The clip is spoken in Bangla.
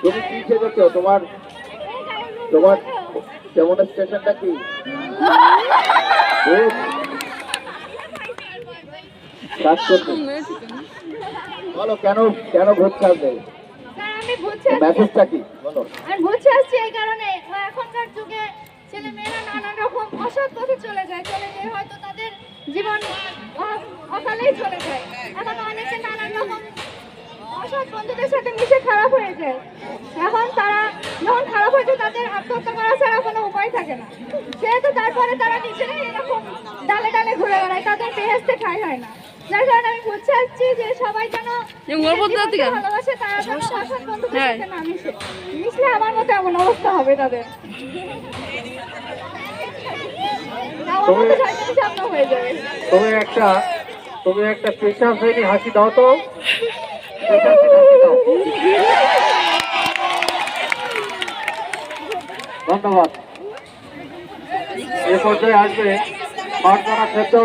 তুমি কি খেয়েছো? তোমার তোমার কেমন স্টেশনটা কি? বলো কেন কেন ভোট ছাড়বে? মেসেজটা কি বলো? আমি বুঝে আসছি এই কারণে এখনকার যুগে ছেলে মেয়েরা নানান রকম অসৎ পথে চলে যায় হয়তো তাদের জীবন অকালেই চলে যায়। এখন অনেকে নানান রকম অসৎ বন্ধুদের সাথে মিশে খারাপ হয়ে যায়। এখন তারা যখন খারাপ হয়ে যায় তাদের আত্মহত্যা করা ছাড়া কোনো উপায় থাকে না। সেহেতু তারপরে তারা নিজেরাই এরকম ডালে ডালে ঘুরে বেড়ায়, তাদের বেহেস্তে ঠাঁই হয় না। যার কারণে আমি বুঝতে পারছি যে সবাই যেন ভালোবাসে, তারা যেন অসৎ বন্ধুদের সাথে না মিশে। মিশলে আমার মতো এমন অবস্থা হবে তাদের, আমার মতো শয়তানি স্বপ্ন হয়ে যাবে। তুমি একটা পেশা শ্রেণী হাসি দাও তো। ধন্যবাদ। এ পর্যায়ে আসবে পাঁচজনা ক্ষেত্র